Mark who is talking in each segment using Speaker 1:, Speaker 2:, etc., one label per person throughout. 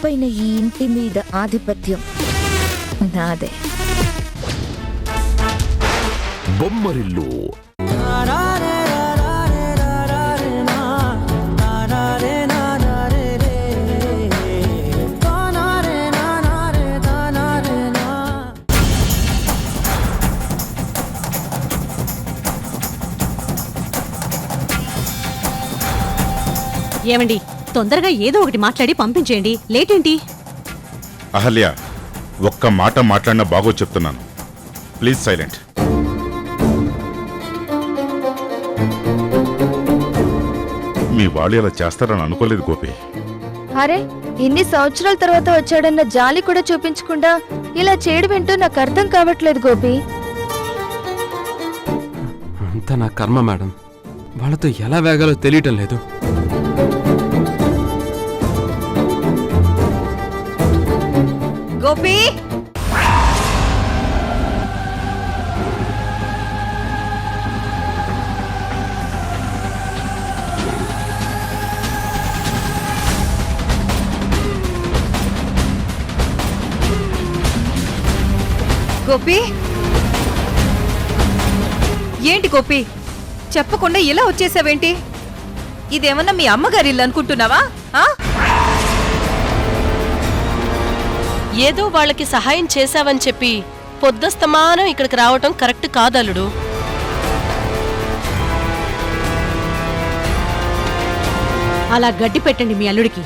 Speaker 1: ఇకపైన ఈ ఇంటి మీద ఆధిపత్యం నాదే.
Speaker 2: బొమ్మరిల్లు
Speaker 3: ఏమండి, తొందరగా ఏదో ఒకటి మాట్లాడి పంపించేయండి. లేట్ ఏంటి?
Speaker 4: అహల్య, ఒక్క మాట మాట్లాడినా బాగో చెప్తున్నాను. Please silent. మీ వాళ్ళు ఇలా చేస్తారని అనుకోలేదు గోపి.
Speaker 1: అరే, ఇన్ని సంవత్సరాల తర్వాత వచ్చాడన్న జాలి కూడా చూపించకుండా ఇలా చేయడం ఏంటో నాకు అర్థం కావట్లేదు గోపి.
Speaker 5: అంతా నా కర్మ మేడం. వాళ్ళతో ఎలా వేగాలో తెలియటం లేదు.
Speaker 3: గోపి,
Speaker 6: గోపి, ఏంటి గోపి, చెప్పకుండా ఇలా వచ్చేసావేంటి? ఇదేమన్నా మీ అమ్మగారి ఇల్లు అనుకుంటున్నావా?
Speaker 7: ఏదో వాళ్ళకి సహాయం చేశావని చెప్పి పొద్దస్తమానం ఇక్కడికి రావటం కరెక్ట్ కాదల్లుడు.
Speaker 3: అలా గడ్డి పెట్టండి మీ అల్లుడికి.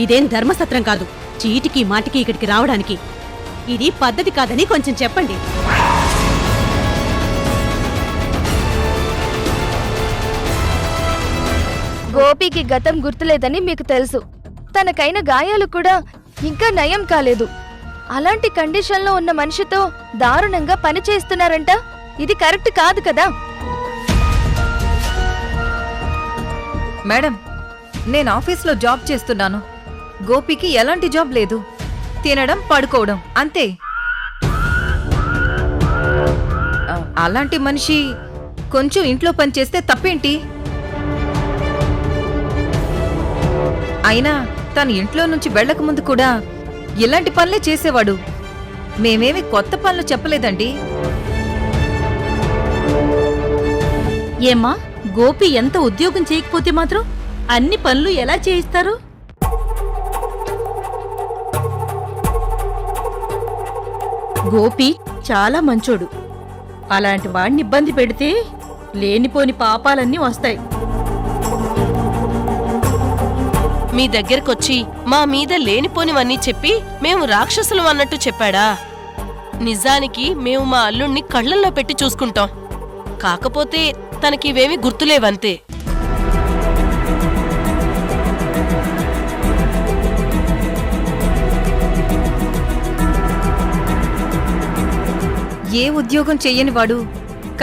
Speaker 3: ఇదేం ధర్మసత్రం కాదు చీటికి మాటికి ఇక్కడికి రావడానికి. ఇది పద్ధతి కాదని కొంచెం చెప్పండి.
Speaker 1: గోపికి గతం గుర్తులేదని మీకు తెలుసు. తనకైన గాయాలు కూడా ఇంకా నయం కాలేదు. అలాంటి కండిషన్లో ఉన్న మనిషితో దారుణంగా పని చేస్తున్నారంట. ఇది కరెక్ట్ కాదు కదా.
Speaker 6: మేడం, నేను ఆఫీస్లో జాబ్ చేస్తున్నాను. గోపికి ఎలాంటి జాబ్ లేదు. తినడం, పడుకోవడం అంతే. అలాంటి మనిషి కొంచెం ఇంట్లో పని చేస్తే తప్పేంటి? అయినా తను ఇంట్లో నుంచి వెళ్లక ముందు కూడా ఇలాంటి పనులే చేసేవాడు. మేమేమి కొత్త పనులు చెప్పలేదండి.
Speaker 3: ఏమ్మా, గోపి ఎంత ఉద్యోగం చేయకపోతే మాత్రం అన్ని పనులు ఎలా చేయిస్తారు? గోపి చాలా మంచోడు. అలాంటి వాడిని ఇబ్బంది పెడితే లేనిపోని పాపాలన్నీ వస్తాయి.
Speaker 7: మీ దగ్గరకొచ్చి మా మీద లేనిపోనివన్నీ చెప్పి మేము రాక్షసులం అన్నట్టు చెప్పాడా? నిజానికి మేము మా అల్లుణ్ణి కళ్ళల్లో పెట్టి చూసుకుంటాం. కాకపోతే తనకివేమీ గుర్తులేవంతే.
Speaker 6: ఏ ఉద్యోగం చెయ్యని వాడు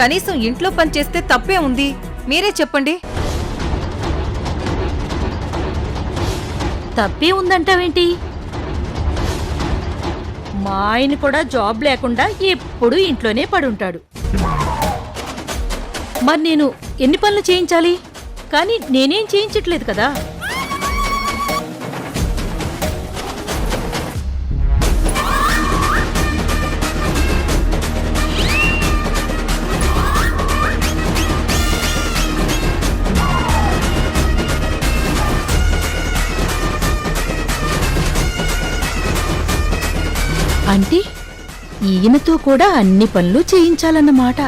Speaker 6: కనీసం ఇంట్లో పని చేస్తే తప్పే ఉంది? మీరే చెప్పండి.
Speaker 3: తప్పే ఉందంటావేంటి? మా ఆయన కూడా జాబ్ లేకుండా ఎప్పుడూ ఇంట్లోనే పడుంటాడు. మరి నేను ఎన్ని పనులు చేయించాలి? కానీ నేనేం చేయించట్లేదు కదా. అంటే ఈయనతో కూడా అన్ని పనులు చేయించాలన్నమాట.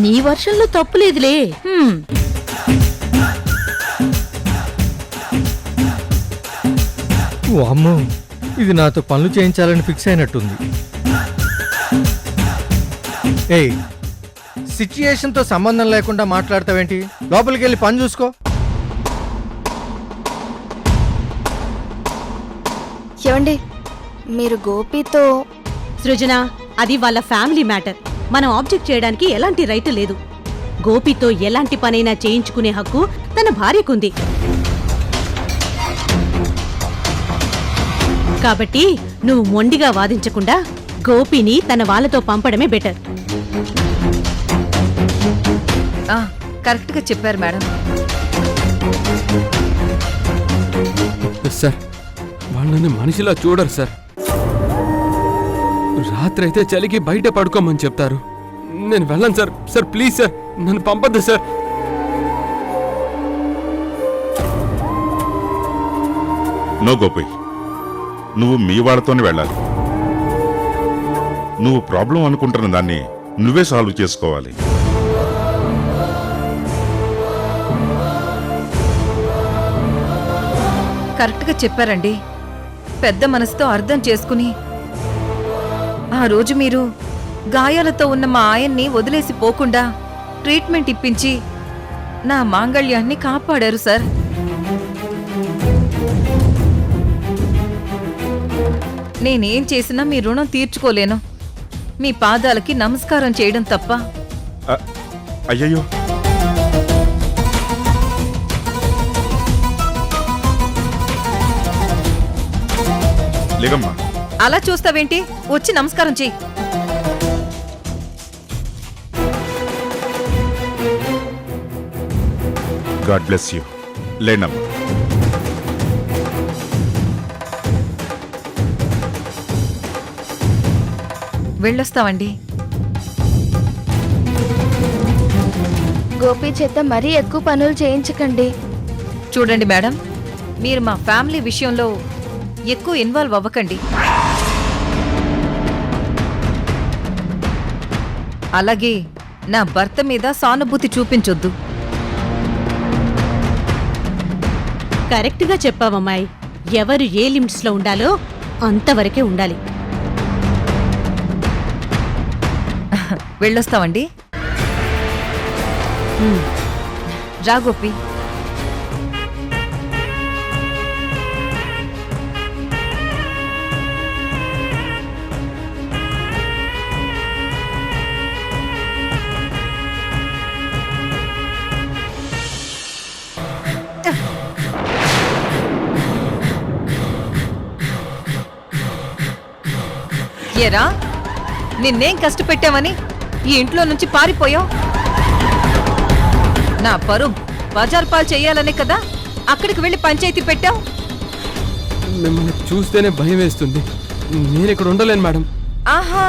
Speaker 3: నీ వర్షంలో తప్పులేదులే.
Speaker 8: అమ్మో, ఇది నాతో పనులు చేయించాలని ఫిక్స్ అయినట్టుంది. ఏయ్, సిచ్యుయేషన్తో సంబంధం లేకుండా మాట్లాడతావేంటి? లోపలికి వెళ్ళి పని చూసుకో.
Speaker 1: ఏమండి, మీరు గోపితో...
Speaker 3: సృజన, అది వాళ్ళ ఫ్యామిలీ మ్యాటర్. మనం ఆబ్జెక్ట్ చేయడానికి ఎలాంటి రైట్ లేదు. గోపితో ఎలాంటి పనైనా చేయించుకునే హక్కు తన భార్యకుంది. కాబట్టి నువ్వు మొండిగా వాదించకుండా గోపిని తన వాళ్ళతో పంపడమే బెటర్.
Speaker 6: కరెక్ట్గా చెప్పారు మేడం.
Speaker 5: సార్ వాళ్ళు నన్ను మనిషిలా చూడరు సార్. రాత్రి అయితే చలికి బయట పడుకోమని చెప్తారు. నేను వెళ్ళను సార్. సార్ ప్లీజ్ సార్, నన్ను పంపద్దు సార్.
Speaker 4: నో గోపి, నువ్వు మీ వాళ్ళతోనే వెళ్ళాలి. నువ్వు ప్రాబ్లం అనుకుంటున్న దాన్ని నువ్వే సాల్వ్ చేసుకోవాలి.
Speaker 6: కరెక్ట్గా చెప్పారండి. పెద్ద మనసుతో అర్థం చేసుకుని ఆ రోజు మీరు గాయాలతో ఉన్న మా ఆయన్ని వదిలేసి పోకుండా ట్రీట్మెంట్ ఇప్పించి నా మాంగళ్యాన్ని కాపాడారు సార్. నేనేం చేసినా మీ రుణం తీర్చుకోలేను. మీ పాదాలకి నమస్కారం చేయడం తప్ప.
Speaker 4: అయ్యయ్యో, లేగమ్మా.
Speaker 6: అలా చూస్తావేంటి? వచ్చి నమస్కారం చెయ్యి.
Speaker 4: God bless you. లేనమ్మా.
Speaker 6: వెళ్ళొస్తామండి.
Speaker 1: గోపి చేత మరీ ఎక్కువ పనులు చేయించకండి.
Speaker 6: చూడండి మేడం, మీరు మా ఫ్యామిలీ విషయంలో ఎక్కువ ఇన్వాల్వ్ అవ్వకండి. అలాగే నా భర్త మీద సానుభూతి చూపించొద్దు.
Speaker 3: కరెక్ట్గా చెప్పావమ్మాయి. ఎవరు ఏ లిమిట్స్లో ఉండాలో అంతవరకే ఉండాలి.
Speaker 6: వెళ్ళొస్తామండి. రా గోపి. ఏరా, నిన్నేం కష్టపెట్టామని ఈ ఇంట్లో నుంచి పారిపోయావు? నా పరువు బజార్ పాలు చెయ్యాలనే కదా అక్కడికి వెళ్ళి పంచాయతీ పెట్టావు.
Speaker 5: మిమ్మల్ని చూస్తేనే భయం వేస్తుంది. నేను ఇక్కడ ఉండలేను మేడం.
Speaker 6: ఆహా,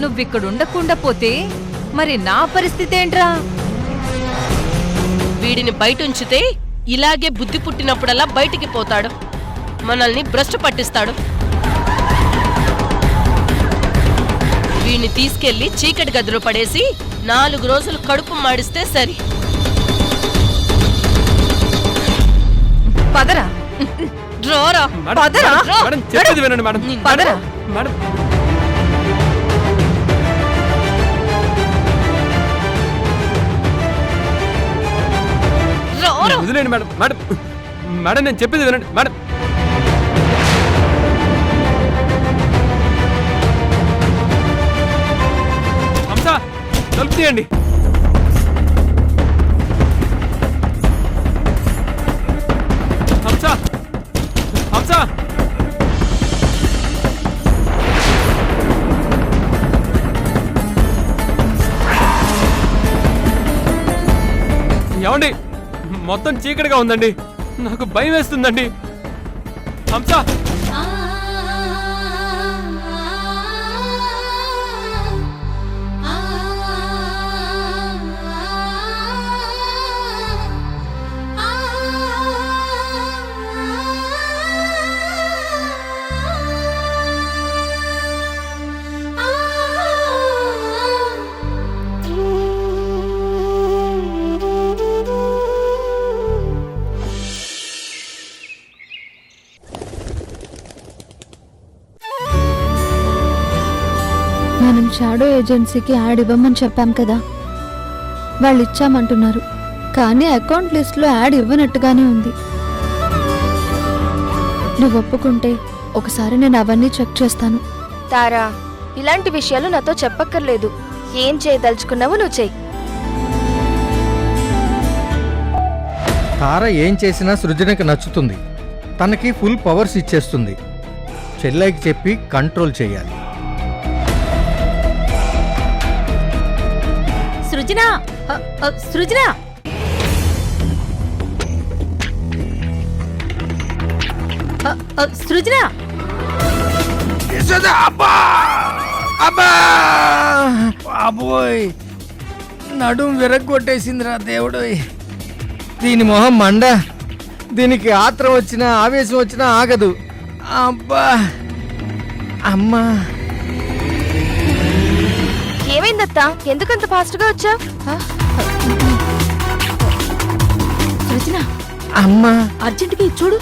Speaker 6: నువ్విక్కడ ఉండకుండా పోతే మరి నా పరిస్థితి ఏంట్రా?
Speaker 7: వీడిని బయట ఉంచితే ఇలాగే బుద్ధి పుట్టినప్పుడల్లా బయటికి పోతాడు, మనల్ని భ్రష్టు పట్టిస్తాడు. వీడిని తీసుకెళ్లి చీకటి గదిలో పడేసి 4 రోజులు కడుపు మాడిస్తే సరి.
Speaker 6: పదరా,
Speaker 7: డ్రోరా,
Speaker 5: మేడం,
Speaker 6: పదరా.
Speaker 5: మేడం, చెప్పేది వినండి మేడం.
Speaker 6: పదరా.
Speaker 5: మేడం,
Speaker 7: డ్రోరా.
Speaker 5: వదిలేండి మేడం. మేడం, మేడం, నేను చెప్పేది వినండి మేడం. హంస, తలుపు తీయండి. హంస, హంస. ఏమండి, మొత్తం చీకటిగా ఉందండి. నాకు భయం వేస్తుందండి. హంస,
Speaker 1: మనం షాడో ఏజెన్సీకి యాడ్ ఇవ్వమని చెప్పాం కదా, వాళ్ళు ఇచ్చామంటున్నారు. కానీ అకౌంట్ లిస్ట్లో యాడ్ ఇవ్వనట్టుగానే ఉంది. నువ్వు ఒప్పుకుంటే ఒకసారి నేను అవన్నీ చెక్ చేస్తాను. తారా, ఇలాంటి విషయాలు నాతో చెప్పక్కర్లేదు. ఏం చేయదలుచుకున్నావో నువ్వు చెయ్యి.
Speaker 8: తార ఏం చేసినా సృజనకి నచ్చుతుంది. తనకి ఫుల్ పవర్స్ ఇచ్చేస్తుంది. చెల్లెకి చెప్పి కంట్రోల్ చేయాలి.
Speaker 3: సృజన, సృజన, సృజన
Speaker 8: అబ్బోయ్ నడుం విరగ్గొట్టేసిందిరా దేవుడు. దీని మొహం మండ. దీనికి ఆత్రం వచ్చినా ఆవేశం వచ్చినా ఆగదు. అబ్బా అమ్మా.
Speaker 1: ఏమైందత్తా? ఎందుకంత ఫాస్ట్ గా వచ్చా?
Speaker 3: సృజన
Speaker 8: అమ్మా
Speaker 3: అర్జెంటుగా ఇది చూడు.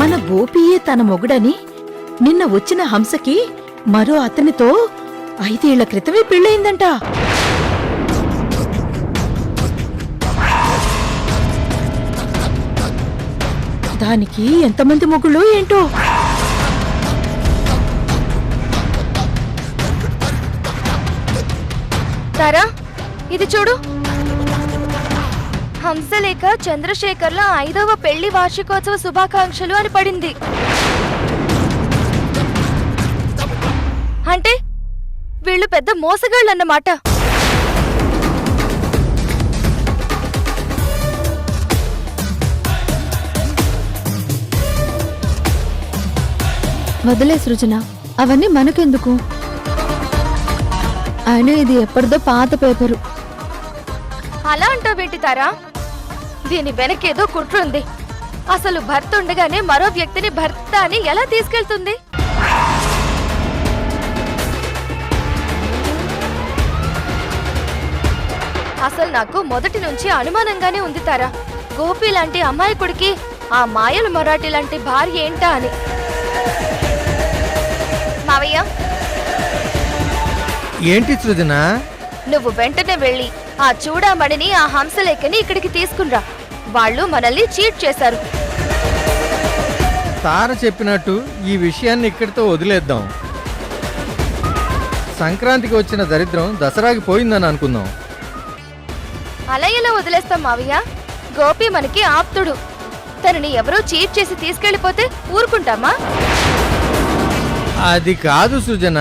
Speaker 3: మన గోపియే తన మొగుడని నిన్న వచ్చిన హంసకి మరో అతనితో 5 ఏళ్ల క్రితమే పెళ్ళయిందంట. దానికి ఎంతమంది మొగుళ్ళు ఏంటో.
Speaker 1: తారా, ఇది చూడు. హంసలేఖ చంద్రశేఖర్ల 5వ పెళ్లి వార్షికోత్సవ శుభాకాంక్షలు అని పడింది. అంటే వీళ్ళు పెద్ద మోసగాళ్ళన్నమాట.
Speaker 9: వదిలే సృజన, అవన్నీ మనకెందుకు? ఆయన ఇది ఎప్పటిదో పాత పేపరు.
Speaker 1: అలా అంటావేంటి తారా? దీని వెనకేదో కుట్రుంది. అసలు భర్త ఉండగానే మరో వ్యక్తిని భర్త అని ఎలా తీసుకెళ్తుంది? అసలు నాకు మొదటి నుంచి అనుమానంగానే ఉంది తారా. గోపి లాంటి అమాయకుడికి ఆ మాయలు మరాఠీ లాంటి భార్య ఏంటా అని. మావయ్య,
Speaker 8: ఏంటి సృజన?
Speaker 1: నువ్వు వెంటనే వెళ్ళి ఆ చూడామణిని ఆ హంసలేఖని ఇక్కడికి తీసుకునిరా. వాళ్ళు మనల్ని చీట్ చేశారు.
Speaker 8: తార చెప్పినట్టు ఈ విషయాన్ని ఇక్కడితో వదిలేద్దాం. సంక్రాంతికి వచ్చిన దరిద్రం దసరాకి పోయిందని అనుకుందాం.
Speaker 1: అలా ఎలా వదిలేస్తాం మావయ్య? గోపి మనకి ఆప్తుడు. తనని ఎవరో చీట్ చేసి తీసుకెళ్లిపోతే ఊరుకుంటామా?
Speaker 8: అది కాదు సృజన.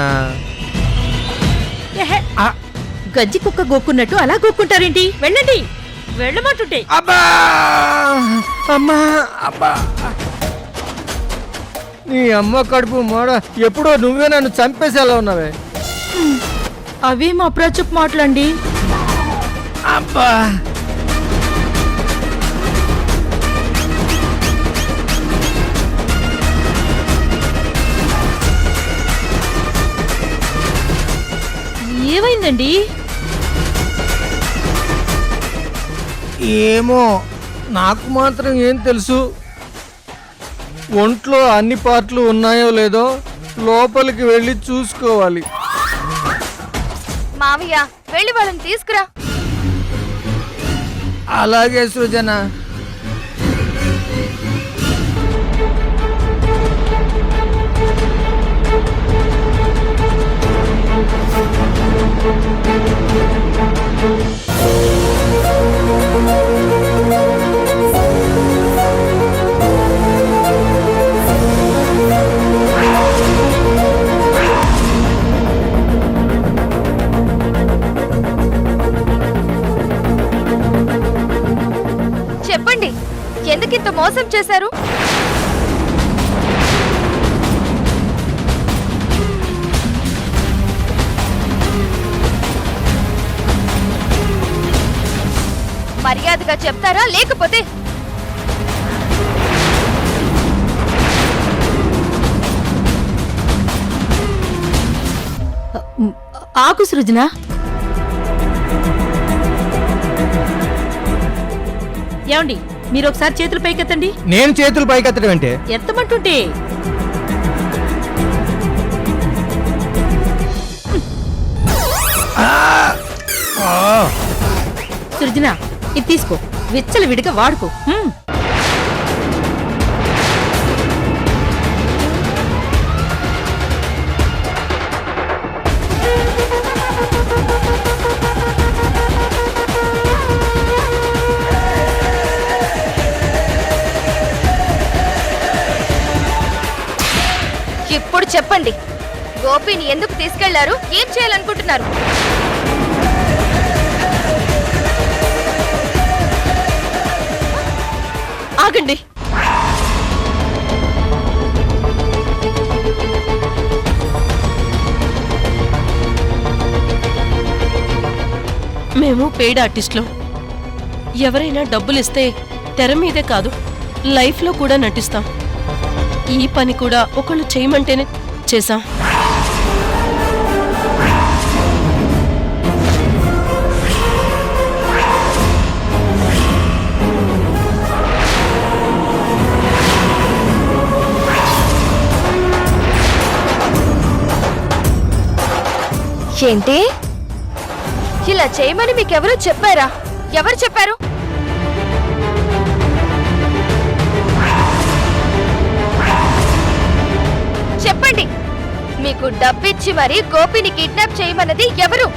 Speaker 3: గజ్జి కుక్క గోక్కున్నట్టు అలా గోక్కుంటారేంటి? వెళ్ళండి, వెళ్ళమంటుంటే.
Speaker 8: అబ్బా అమ్మా అబ్బా. నీ అమ్మ కడుపు మోడ. ఎప్పుడో నువ్వే నన్ను చంపేసేలా ఉన్నావే.
Speaker 3: అవేం అప్రాచప్ మాటలండి.
Speaker 8: అబ్బా
Speaker 3: ఏమైందండి?
Speaker 8: ఏమో, నాకు మాత్రం ఏం తెలుసు. ఒంట్లో అన్ని పార్ట్లు ఉన్నాయో లేదో లోపలికి వెళ్ళి చూసుకోవాలి.
Speaker 1: మావయ్య, వెళ్ళి వాళ్ళని తీసుకురా.
Speaker 8: అలాగే సృజన.
Speaker 1: చెప్పండి, ఎందుకింత మోసం చేశారు? మర్యాదగా చెప్తారా లేకపోతే?
Speaker 3: ఆకు సృజన. ఏమండి, మీరు ఒకసారి చేతులు పైకెత్తండి.
Speaker 8: నేను చేతులు పైకెత్తడం అంటే?
Speaker 3: ఎత్తమంటుంటే. సృజన, ఇది తీసుకో, విచ్చలు విడిగా వాడుకో.
Speaker 1: ఇప్పుడు చెప్పండి, గోపిని ఎందుకు తీసుకెళ్లారు? ఏం చేయాలనుకుంటున్నారు?
Speaker 7: మేము పెయిడ్ ఆర్టిస్టులు. ఎవరైనా డబ్బులిస్తే తెర మీదే కాదు లైఫ్లో కూడా నటిస్తాం. ఈ పని కూడా ఒకళ్ళు చేయమంటేనే చేశాం.
Speaker 1: ఏంటి ఇలా చేయమని మీకెవరు చెప్పారా? ఎవరు చెప్పారు? చెప్పండి. మీకు డబ్బిచ్చి మరి గోపిని కిడ్నాప్ చేయమన్నది ఎవరు?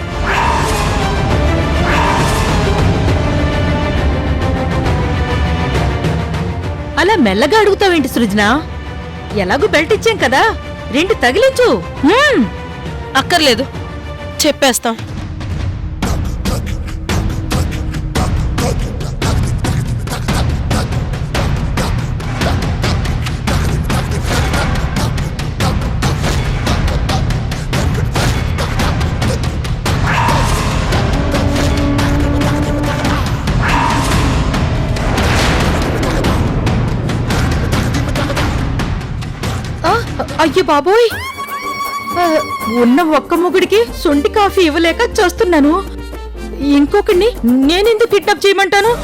Speaker 3: అలా మెల్లగా అడుగుతావేంటి సృజన? ఎలాగూ బెల్ట్ ఇచ్చాం కదా, 2 తగిలించు.
Speaker 7: అక్కర్లేదు, చెప్పేస్తాం.
Speaker 3: అయ్యో బాబోయ్, ఉన్న ఒక్క మొగుడికి సొంటి కాఫీ ఇవ్వలేక చేస్తున్నాను. ఇంకొకడిని నేనెందుకు కిడ్నాప్ చేయమంటాను?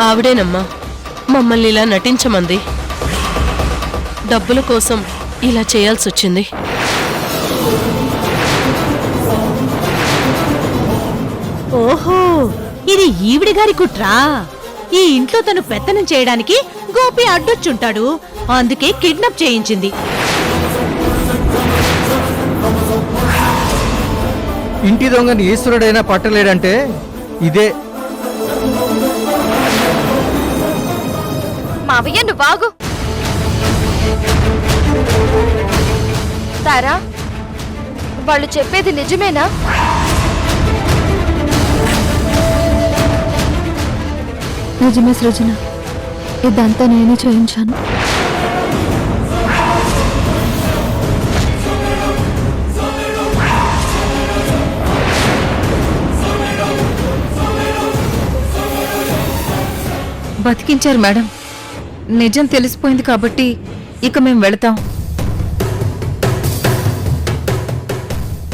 Speaker 7: ఆవిడేనమ్మా మమ్మల్ని ఇలా నటించమంది. డబ్బుల కోసం ఇలా చేయాల్సొచ్చింది.
Speaker 3: ఓహో, ఇది ఈవిడి గారి కుట్రా. ఈ ఇంట్లో తను పెత్తనం చేయడానికి గోపి అడ్డొచ్చుంటాడు, అందుకే కిడ్నాప్ చేయించింది.
Speaker 8: ఇంటి దొంగని ఈశ్వరుడైనా పట్టలేడంటే ఇదే.
Speaker 1: మావయ్య నువ్వు బాగు. తారా, వాళ్ళు చెప్పేది నిజమేనా?
Speaker 9: నిజమే సృజన, ఇదంతా నేనే చేయించాను.
Speaker 6: బతికించారు మేడం. నిజం తెలిసిపోయింది కాబట్టి ఇక మేం వెళతాం.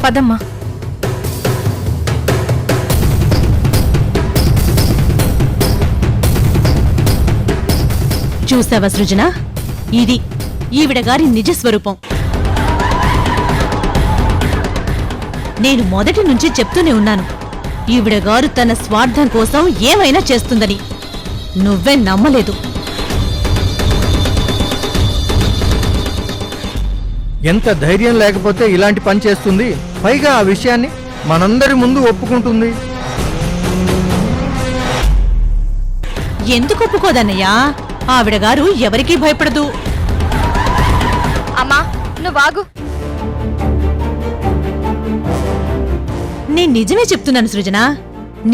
Speaker 6: పదమ్మా.
Speaker 3: చూసావా సృజన, ఇది ఈవిడ గారి నిజ స్వరూపం. నేను మొదటి నుంచి చెప్తూనే ఉన్నాను, ఈవిడ గారు తన స్వార్థం కోసం ఏమైనా చేస్తుందని. నువ్వే నమ్మలేదు.
Speaker 8: ఎంత ధైర్యం లేకపోతే ఇలాంటి పని చేస్తుంది? పైగా ఆ విషయాన్ని మనందరి ముందు ఒప్పుకుంటుంది.
Speaker 3: ఎందుకు ఒప్పుకోదన్నయ్యా? ఆవిడ గారు ఎవరికీ భయపడదు.
Speaker 1: అమ్మా నువ్వు ఆగు.
Speaker 3: నేను నిజమే చెప్తున్నాను సృజన.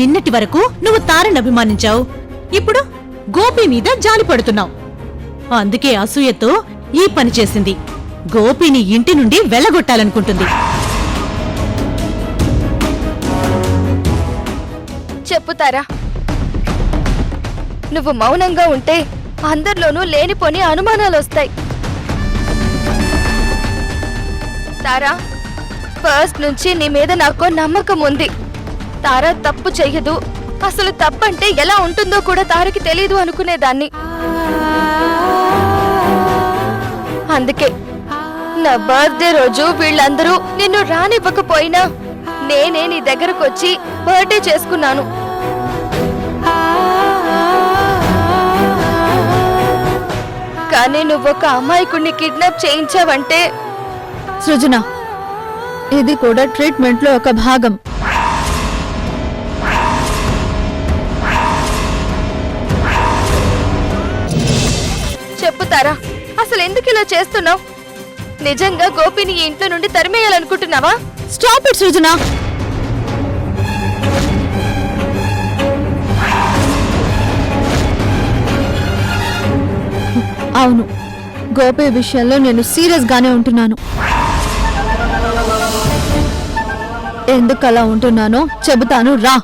Speaker 3: నిన్నటి వరకు నువ్వు తారని అభిమానించావు, ఇప్పుడు గోపి మీద జాలి పడుతున్నావు. అందుకే అసూయతో ఈ పని చేసింది. గోపిని ఇంటి నుండి వెళ్ళగొట్టాలనుకుంటుంది.
Speaker 1: చెప్పుతారా? నువ్వు మౌనంగా ఉంటే అందరిలోనూ లేనిపోని అనుమానాలు వస్తాయి. తారా, ఫస్ట్ నుంచి నీ మీద నాకు నమ్మకం ఉంది. తారా తప్పు చెయ్యదు, అసలు తప్పంటే ఎలా ఉంటుందో కూడా తారకి తెలీదు అనుకునేదాన్ని. అందుకే నా బర్త్డే రోజు వీళ్ళందరూ నిన్ను రానివ్వకపోయినా నేనే నీ దగ్గరకు వచ్చి బర్త్డే చేసుకున్నాను. కానీ నువ్వొక అమాయకుడిని కిడ్నాప్ చేయించావంటే
Speaker 9: సృజన, ఇది కూడా ట్రీట్మెంట్లో ఒక భాగం.
Speaker 1: చెప్పుతారా, అసలు ఎందుకు ఇలా చేస్తున్నావు? నిజంగా గోపిని ఈ ఇంట్లో నుండి తరిమేయాలనుకుంటున్నావా?
Speaker 9: స్టాప్ ఇట్ సృజన. అవును, గోపి విషయంలో నేను సీరియస్ గానే ఉంటున్నాను. ఎందుకు అలా ఉంటున్నానో చెబుతాను రా.